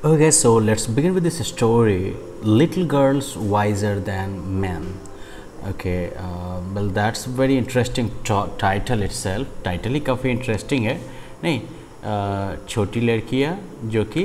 Okay, so let's begin with this story. Little girls wiser than men. Okay, well that's very interesting title itself. Title ही काफ़ी interesting है नहीं? छोटी लड़कियाँ जो कि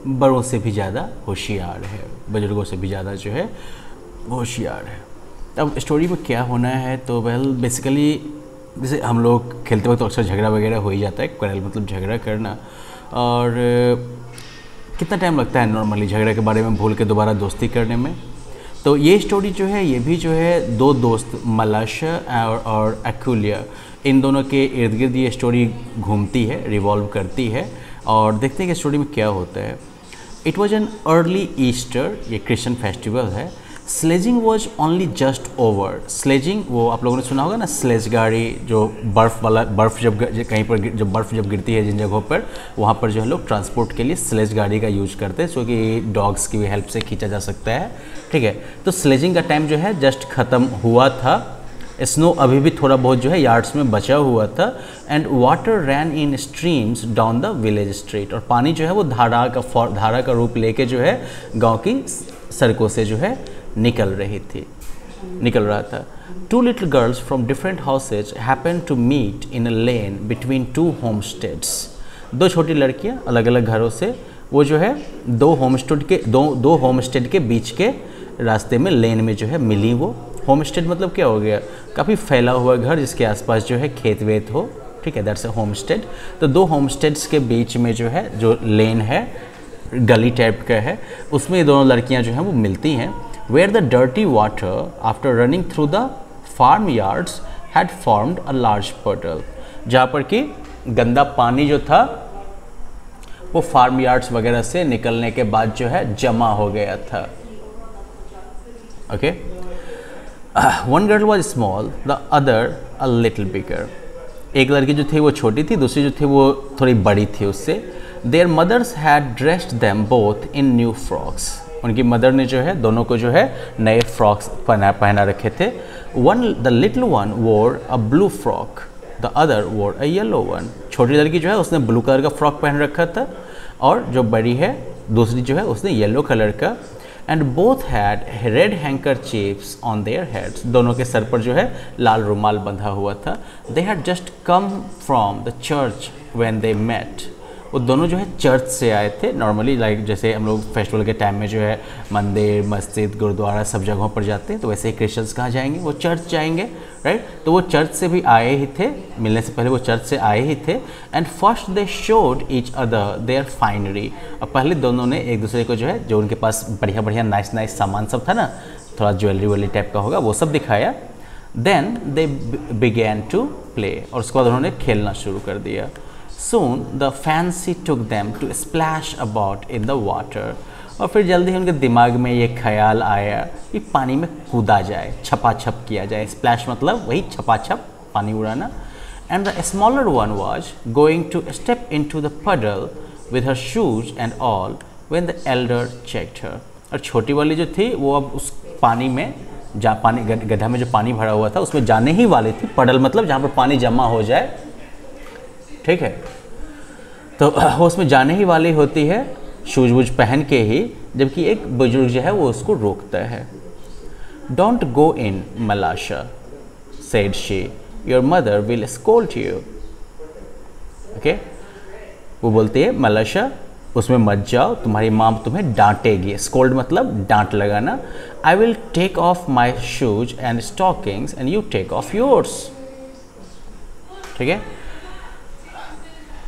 बड़ों से भी ज़्यादा होशियार है, बुजुर्गों से भी ज़्यादा जो है होशियार है। अब स्टोरी में क्या होना है तो वेल बेसिकली जैसे हम लोग खेलते वक्त तो अक्सर झगड़ा वगैरह हो ही जाता है, क्वारल मतलब झगड़ा करना। और कितना टाइम लगता है नॉर्मली झगड़े के बारे में भूल के दोबारा दोस्ती करने में। तो ये स्टोरी जो है ये भी जो है दो दोस्त मलाशा और एक्विलिया, इन दोनों के इर्द गिर्द ये स्टोरी घूमती है, रिवॉल्व करती है। और देखते हैं कि स्टोरी में क्या होता है। It was an early Easter, ये क्रिश्चियन फेस्टिवल है। Sledging was only just over. Sledging वो आप लोगों ने सुना होगा ना, स्लेज गाड़ी जो बर्फ़ जब कहीं पर जब बर्फ़ जब गिरती है जिन जगहों पर, वहाँ पर जो है लोग ट्रांसपोर्ट के लिए स्लेज गाड़ी का यूज करते हैं, सो कि डॉग्स की भी हेल्प से खींचा जा सकता है। ठीक है, तो स्लेजिंग का टाइम जो है जस्ट ख़त्म हुआ था। स्नो अभी भी थोड़ा बहुत जो है यार्ड्स में बचा हुआ था। And water ran in streams down the village street. और पानी जो है वो धारा का रूप लेके जो है गांव की सड़कों से जो है निकल रहा था। Two little girls from different houses happen to meet in a lane between two homesteads. दो छोटी लड़कियां अलग अलग घरों से वो जो है दो होमस्टेड के बीच के रास्ते में लेन में जो है मिली। वो होमस्टेड मतलब क्या हो गया, काफ़ी फैला हुआ घर जिसके आसपास जो है खेत वेत हो। ठीक है, दैट्स अ होमस्टेड। तो दो होमस्टेड्स के बीच में जो है जो लेन है, गली टाइप का है, उसमें ये दोनों लड़कियां जो हैं वो मिलती हैं। Where the dirty water after running through the farm yards had formed a large puddle. जहाँ पर कि गंदा पानी जो था वो फार्म यार्ड्स वगैरह से निकलने के बाद जो है जमा हो गया था। Okay, one girl was small, the other a little bigger. एक लड़की जो थी वो छोटी थी, दूसरी जो थी वो थोड़ी बड़ी थी उससे। Their mothers had dressed them both in new frocks. उनकी मदर ने जो है दोनों को जो है नए फ्रॉक्स पहना रखे थे। द लिटिल वन वोर अ ब्लू फ्रॉक, द अदर वोर अ येलो वन। छोटी लड़की जो है उसने ब्लू कलर का फ्रॉक पहन रखा था और जो बड़ी है दूसरी जो है उसने येलो कलर का। And both had red handkerchiefs on their heads. दोनों के सर पर जो है लाल रुमाल बंधा हुआ था। They had just come from the church when they met. वो दोनों जो है चर्च से आए थे। नॉर्मली लाइक जैसे हम लोग फेस्टिवल के टाइम में जो है मंदिर मस्जिद गुरुद्वारा सब जगहों पर जाते हैं, तो वैसे ही क्रिश्चियंस कहाँ जाएंगे, वो चर्च जाएंगे, राइट। तो वो चर्च से भी आए ही थे, मिलने से पहले वो चर्च से आए ही थे। And first they showed each other their finery. और पहले दोनों ने एक दूसरे को जो है जो उनके पास बढ़िया बढ़िया नाइस सामान सब था ना, थोड़ा ज्वेलरी टाइप का होगा, वो सब दिखाया। Then they began to play. और उसके बाद उन्होंने खेलना शुरू कर दिया। Soon the fancy took them to splash about in the water। और फिर जल्दी ही उनके दिमाग में ये ख्याल आया कि पानी में कूदा जाए, छपाछप किया जाए। स्प्लैश मतलब वही छपाछप, पानी उड़ाना। And the smaller one was going to step into the puddle with her shoes and all when the elder checked her। और छोटी वाली जो थी वो अब उस पानी में जहाँ पानी गड्ढा में जो पानी भरा हुआ था उसमें जाने ही वाली थी। पडल मतलब जहाँ पर पानी जमा हो जाए, ठीक है, तो वो उसमें जाने ही वाली होती है शूज वूज पहन के ही, जबकि एक बुजुर्ग जो है वो उसको रोकता है। Don't go in मलाशा said she, your mother will scold you. Okay, वो बोलती है मलाशा उसमें मत जाओ, तुम्हारी माँ तुम्हें डांटेगी। स्कोल्ड मतलब डांट लगाना। I will take off my shoes and stockings and you take off yours. ठीक है,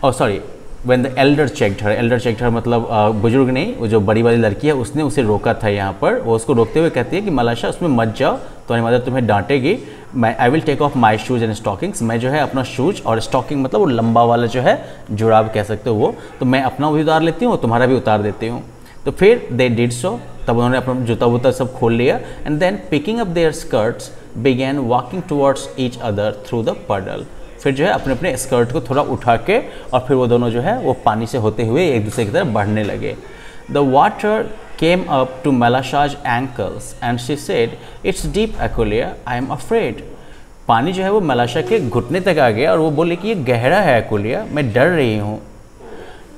और sorry, when the elder checked her मतलब बुजुर्ग नहीं, वो जो बड़ी वाली लड़की है उसने उसे रोका था यहाँ पर। वो उसको रोकते हुए कहती है कि मलाशा उसमें मत जाओ, तुम्हारी मदर तुम्हें डांटेगी। I will take off my shoes and stockings. मैं जो है अपना शूज और स्टॉकिंग मतलब वो लंबा वाला जो है जुराब कह सकते हो वो, तो मैं अपना भी उतार लेती हूँ, तुम्हारा भी उतार देती हूँ। तो फिर दे डिड सो, तब उन्होंने अपना जूता वूता सब खोल लिया। And then picking up their skirts began walking towards each other through the puddle। फिर जो है अपने अपने स्कर्ट को थोड़ा उठा के और फिर वो दोनों जो है वो पानी से होते हुए एक दूसरे की तरफ बढ़ने लगे। The water came up to Malasha's ankles and she said, it's deep Akulya, I am afraid. पानी जो है वो मलाशा के घुटने तक आ गया और वो बोले कि ये गहरा है एक्विलिया, मैं डर रही हूँ।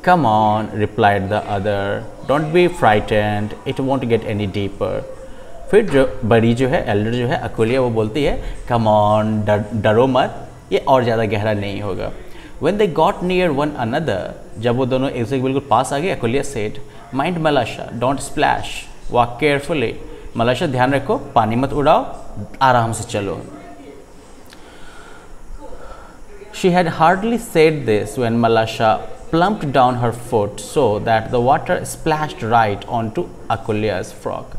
Come on, replied the other. Don't be frightened. It won't get any deeper. फिर जो बड़ी जो है एल्डर जो है अकुलिया वो बोलती है कम ऑन डरो मत, ये और ज़्यादा गहरा नहीं होगा. When they got near one another, जब वो दोनों एक से बिल्कुल पास आ गए, अकुलिया said, Mind Malasha, don't splash, walk carefully. मलाशा ध्यान रखो, पानी मत उड़ाओ, आराम से चलो. She had hardly said this when Malasha plumped down her foot so that the water splashed right onto Akulia's frock.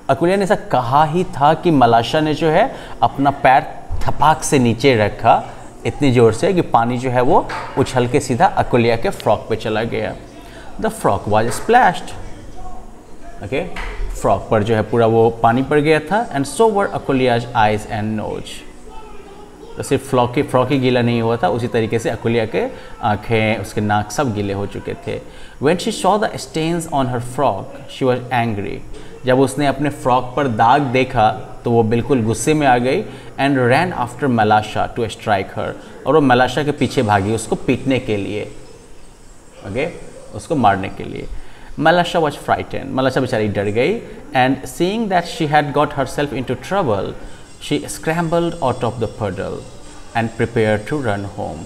अकुलिया ने ऐसा कहा ही था कि मलाशा ने जो है अपना पैर थपाक से नीचे रखा इतनी ज़ोर से कि पानी जो है वो उछल के सीधा अकुलिया के फ्रॉक पे चला गया. The frock was splashed. Okay, frock पर जो है पूरा वो पानी पड़ गया था. And so were Akulya's eyes and nose. तो सिर्फ फ्रॉक ही गीला नहीं हुआ था, उसी तरीके से अकुलिया के आँखें, उसके नाक सब गीले हो चुके थे. When she saw the stains on her frock, she was angry. जब उसने अपने फ्रॉक पर दाग देखा तो वो बिल्कुल गुस्से में आ गई. And ran after Malasha to strike her. और वो मलाशा के पीछे भागी उसको पीटने के लिए, ओके, उसको मारने के लिए. मलाशा वॉज फ्राइटेन. मलाशा बेचारी डर गई. And seeing that she had got herself into trouble, she scrambled out of the puddle and prepare to run home.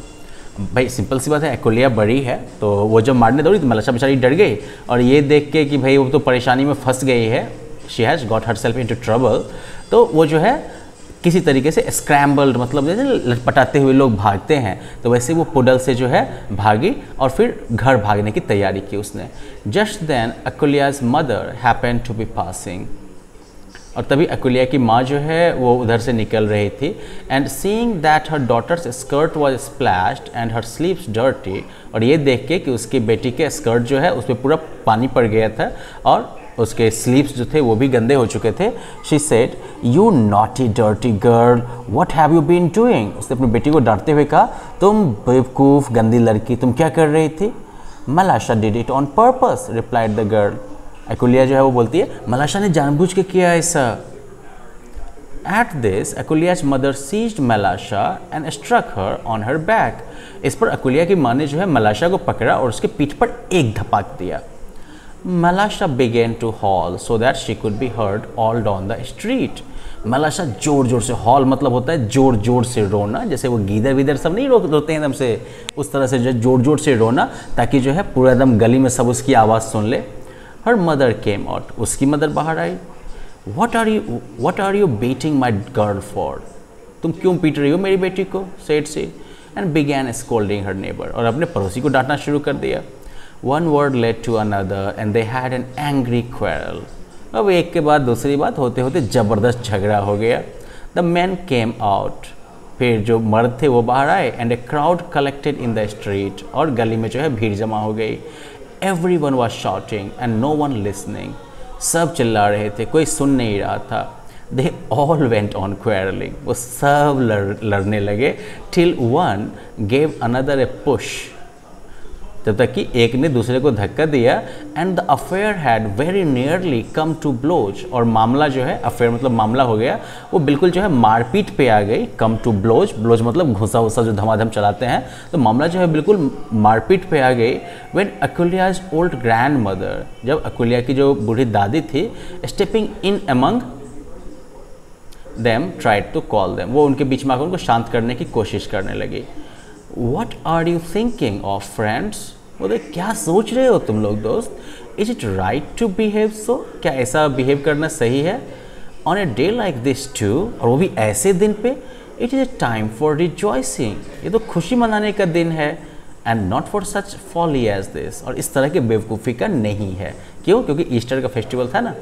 भाई सिंपल सी बात है, अकुलिया बड़ी है तो वो जब मारने दौड़ी तो मलाशा बेचारी डर गई. और ये देख के कि भाई वो तो परेशानी में फंस गई है, she has got her self into trouble, तो वो जो है किसी तरीके से स्क्रैम्बल्ड, मतलब जैसे लटपटाते हुए लोग भागते हैं, तो वैसे वो पुडल से जो है भागी और फिर घर भागने की तैयारी की उसने. Just then Akulya's mother happened to be passing. और तभी अकुलिया की माँ जो है वो उधर से निकल रही थी. And seeing that her daughter's skirt was splashed and her sleeves dirty. और ये देख के कि उसकी बेटी के स्कर्ट जो है उस पर पूरा पानी पड़ गया था और उसके स्लीव्स जो थे वो भी गंदे हो चुके थे. She said, you naughty dirty girl, what have you been doing. उसने अपनी बेटी को डांटते हुए कहा, तुम बेवकूफ़ गंदी लड़की, तुम क्या कर रही थी. Malasha did it on purpose, replied the girl. Akulya जो है वो बोलती है मलाशा ने जानबूझ के किया ऐसा. At this Akulya's mother seized Malasha and struck her on her back. इस पर अकुलिया की माँ ने जो है मलाशा को पकड़ा और उसके पीठ पर एक धपाक दिया. मलाशा began to haul so that she could be heard all down the street. मलाशा जोर जोर से, हॉल मतलब होता है जोर जोर से रोना, जैसे वो गीदर वीदर सब नहीं रोते हैं एकदम से, उस तरह से जो जोर जोर से रोना ताकि जो है पूरा एकदम गली में सब उसकी आवाज़ सुन ले. Her mother came out. उसकी मदर बाहर आई. What are you beating my girl for? तुम क्यों पीट रही हो मेरी बेटी को, said she, and began scolding her neighbor. और अपने पड़ोसी को डांटना शुरू कर दिया. One word led to another and they had an angry quarrel. अब एक के बाद दूसरी बात होते होते ज़बरदस्त झगड़ा हो गया. The men came out. फिर जो मर्द थे वो बाहर आए. And a crowd collected in the street. और गली में जो है भीड़ जमा हो गई. Everyone was shouting and no one listening. सब चिल्ला रहे थे, कोई सुन नहीं रहा था. They all went on quarreling. वो सब लड़ने लगे. Till one gave another a push. जब तक कि एक ने दूसरे को धक्का दिया. And the affair had very nearly come to blows. और मामला जो है, अफेयर मतलब मामला हो गया, वो बिल्कुल जो है मारपीट पे आ गई. कम टू ब्लोज, ब्लोज मतलब घुसा वुसा जो धमाधम चलाते हैं, तो मामला जो है बिल्कुल मारपीट पे आ गई. When Akulya's old grandmother, जब अकुलिया की जो बूढ़ी दादी थी, stepping in among them tried to call them, वो उनके बीच में आकर उनको शांत करने की कोशिश करने लगी. What are you thinking of, friends? बोले क्या सोच रहे हो तुम लोग दोस्त. Is it right to behave so? क्या ऐसा बिहेव करना सही है? On a day like this too, और वो भी ऐसे दिन पे. It is a time for rejoicing. ये तो खुशी मनाने का दिन है. And not for such folly as this. और इस तरह के बेवकूफ़ी का नहीं है. क्यों? क्योंकि ईस्टर का फेस्टिवल था ना.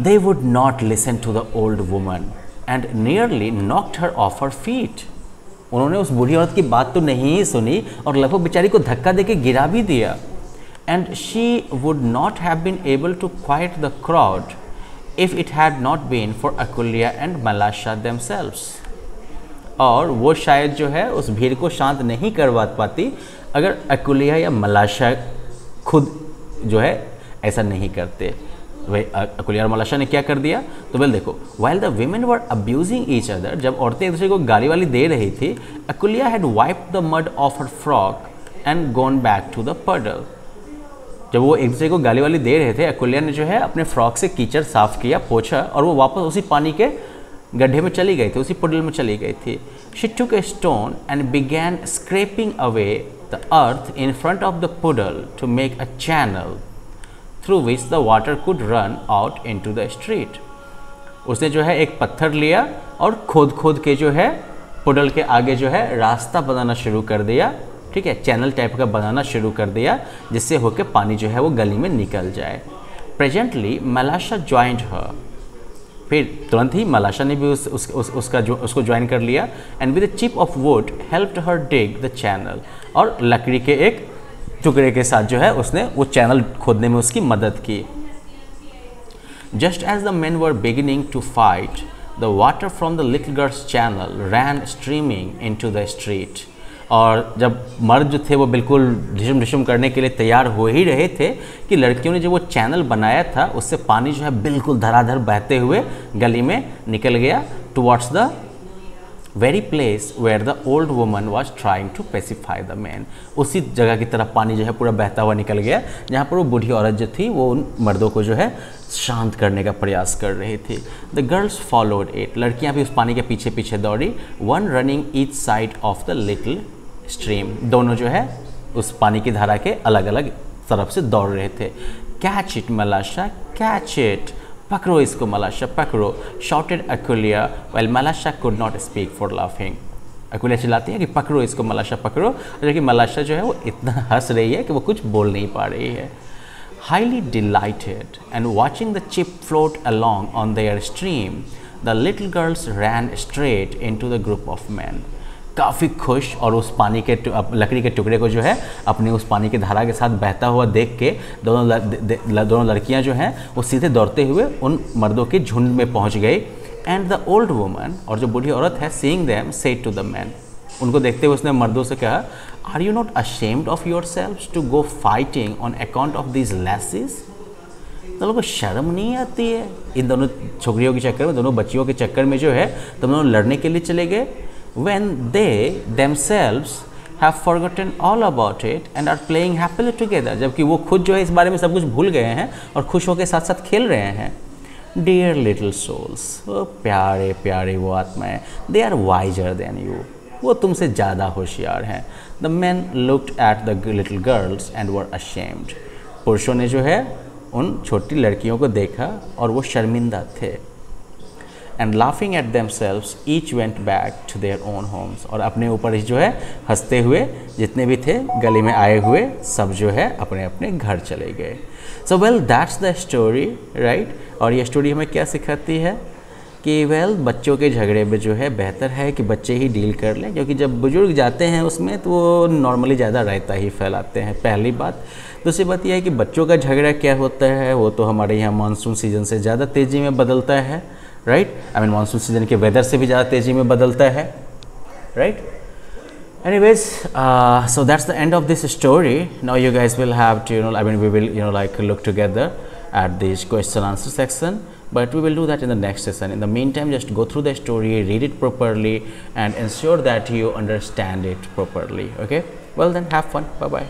They would not listen to the old woman and nearly knocked her off her feet. उन्होंने उस बूढ़ी औरत की बात तो नहीं सुनी और लगभग बेचारी को धक्का देके गिरा भी दिया. And she would not have been able to quiet the crowd if it had not been for Akulya and Malasha themselves. और वो शायद जो है उस भीड़ को शांत नहीं करवा पाती अगर अकुलिया या मलाशा खुद जो है ऐसा नहीं करते. वही अकुलिया और मलाशा ने क्या कर दिया, तो वेल देखो, while the women were abusing each other, जब औरतें एक दूसरे को गाली वाली दे रही थी, Akulya had wiped the mud off her frock and gone back to the puddle. जब वो एक दूसरे को गाली वाली दे रहे थे, एक्विलिया ने जो है अपने फ्रॉक से कीचड़ साफ किया, पोछा, और वो वापस उसी पानी के गड्ढे में चली गई थी, उसी पुडल में चली गई थी. She took a stone and began scraping away the earth in front of the puddle to make a channel through which the water could run out into the street. उसने जो है एक पत्थर लिया और खोद के जो है पुडल के आगे जो है रास्ता बनाना शुरू कर दिया, ठीक है, चैनल टाइप का बनाना शुरू कर दिया, जिससे होकर पानी जो है वो गली में निकल जाए. प्रेजेंटली मलाशा ज्वाइंड हर, फिर तुरंत ही मलाशा ने भी उसको ज्वाइन कर लिया. And with a chip off would helped her dig the channel, और लकड़ी के एक टुकड़े के साथ जो है उसने वो चैनल खोदने में उसकी मदद की. Just as the men were beginning to fight, the water from the little girls' channel ran streaming into the street. और जब मर्द जो थे वो बिल्कुल ढिशुम ढिशुम करने के लिए तैयार हो ही रहे थे कि लड़कियों ने जो वो चैनल बनाया था उससे पानी जो है बिल्कुल धड़ाधड़ बहते हुए गली में निकल गया, towards the very place where the old woman was trying to pacify the man. उसी जगह की तरफ पानी जो है पूरा बहता हुआ निकल गया जहाँ पर वो बूढ़ी औरत जो थी वो उन मर्दों को जो है शांत करने का प्रयास कर रही थी. द गर्ल्स फॉलोड इट, लड़कियाँ भी उस पानी के पीछे पीछे दौड़ी. One running each side of the little stream, दोनों जो है उस पानी की धारा के अलग अलग तरफ से दौड़ रहे थे. Catch it Malasha, catch it, पकड़ो इसको मलाशा, पकड़ो, shouted Akulya while Malasha could not speak for laughing. Akulya चिल्लाती है कि पकड़ो इसको मलाशा, पकड़ो, जबकि मलाशा जो है वो इतना हंस रही है कि वो कुछ बोल नहीं पा रही है. Highly delighted and watching the chip float along on their stream, the little girls ran straight into the group of men. काफ़ी खुश और उस पानी के लकड़ी के टुकड़े को जो है अपनी उस पानी की धारा के साथ बहता हुआ देख के दोनों लड़कियां जो हैं वो सीधे दौड़ते हुए उन मर्दों के झुंड में पहुंच गई. एंड द ओल्ड वुमन, और जो बूढ़ी औरत है, seeing them said to the man, उनको देखते हुए उसने मर्दों से कहा, are you not ashamed of yourselves to go fighting on account of these lasses. तो लोगों को शर्म नहीं आती है इन दोनों छोकरियों के चक्कर में, दोनों बच्चियों के चक्कर में जो है तुम लोग लड़ने के लिए चले गए. when they themselves have forgotten all about it and are playing happily together, जबकि वो खुद जो है इस बारे में सब कुछ भूल गए हैं और खुश होकर साथ साथ खेल रहे हैं. Dear little souls, वो प्यारे प्यारे वो आत्माएं, they are wiser than you, वो तुमसे ज़्यादा होशियार हैं. The men looked at the little girls and were ashamed. पुरुषों ने जो है उन छोटी लड़कियों को देखा और वो शर्मिंदा थे. And laughing at themselves, each went back to their own homes. और अपने ऊपर ही जो है हंसते हुए जितने भी थे गली में आए हुए सब जो है अपने अपने घर चले गए. So well, that's the story, right? और ये स्टोरी हमें क्या सिखाती है कि बच्चों के झगड़े में जो है बेहतर है कि बच्चे ही डील कर लें, क्योंकि जब बुजुर्ग जाते हैं उसमें तो वो नॉर्मली ज़्यादा रायता ही फैलाते हैं, पहली बात. दूसरी बात यह है कि बच्चों का झगड़ा क्या होता है वो तो हमारे यहाँ मानसून सीजन से ज़्यादा तेज़ी में बदलता है, right. I mean monsoon season के वेदर से भी ज़्यादा तेज़ी में बदलता है, right. Anyways, so that's the end of this story. Now you guys will have to, we will, like look together at this question answer section, but we will do that in the next session. In the meantime, just go through the story, read it properly, and ensure that you understand it properly. Okay? Well then, have fun. Bye bye.